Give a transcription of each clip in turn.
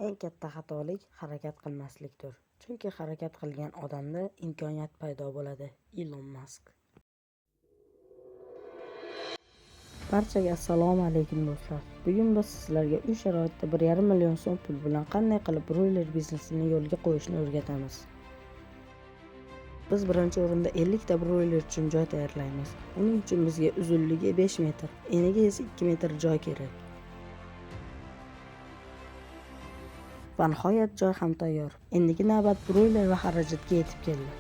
Eng katta xatolik harakat qilmaslikdir. Chunki harakat qilgan odamda imkoniyat paydo bo'ladi. Ilon Mask. Barchaga assalomu alaykum do'stlar. Bugun biz sizlarga uy sharoitida 1,5 million so'm pul bilan qanday qilib broiler biznesini yo'lga qo'yishni o'rgatamiz. Biz birinchi o'rinda 50 ta broiler uchun joy tayyorlaymiz. Uning uchun bizga uzunligi 5 metr, eniga esa 2 metr joy kerak. Va nihoyat joy ham tayyor. Endigi navbat broiler va xarajatga yetib keldi.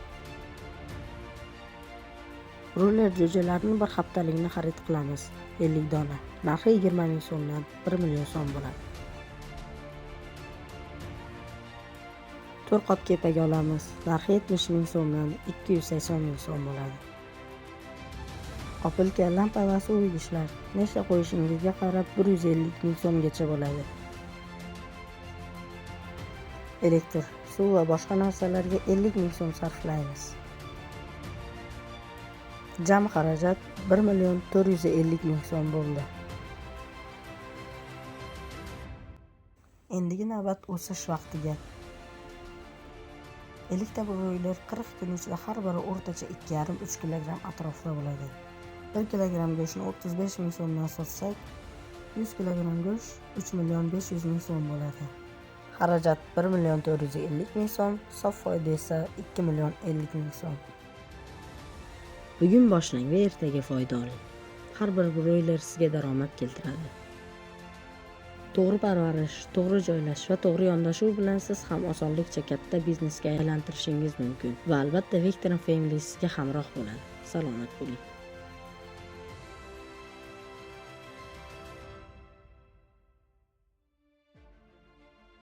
Broiler jo'jalarini bir haftalikni xarid qilamiz. 50 dona. Narxi 20 ming so'mdan 1 million so'm bo'ladi. 4 qop kepak olamiz. Narxi 70 ming so'mdan 280 ming so'm bo'ladi. Opilka, lampa va suv idishlar nechta qo'yishingizga qarab 150 ming so'mgacha bo'ladi. Elektr, suv va boshqa narsalarga 50 ming so'm sarflaymiz. Jami xarajat 1 million 450 ming so'm bo'ldi. Endigi navbat o'sish vaqtiga. 50 ta broiler 40 kun ichida har biri o'rtacha 2,5-3 kg atrofida bo'ladi. 1 kg go'shtni 35 ming so'mdan sotsak, 100 kg go'sht 3 million 500 ming so'm bo'ladi. Xarajat 1 million 450 ming so'm, sof foyda esa 2 million 50 ming so'm. Bugun boshlang va ertaga foyda oling. Har bir broiler sizga daromad keltiradi. To'g'ri parvarish, to'g'ri joylash va to'g'ri yondashuv bilan siz ham osonlikcha katta biznesga aylantirishingiz mumkin. Va albatta Victor Family sizga hamroh bo'ladi. Salomat bo'ling.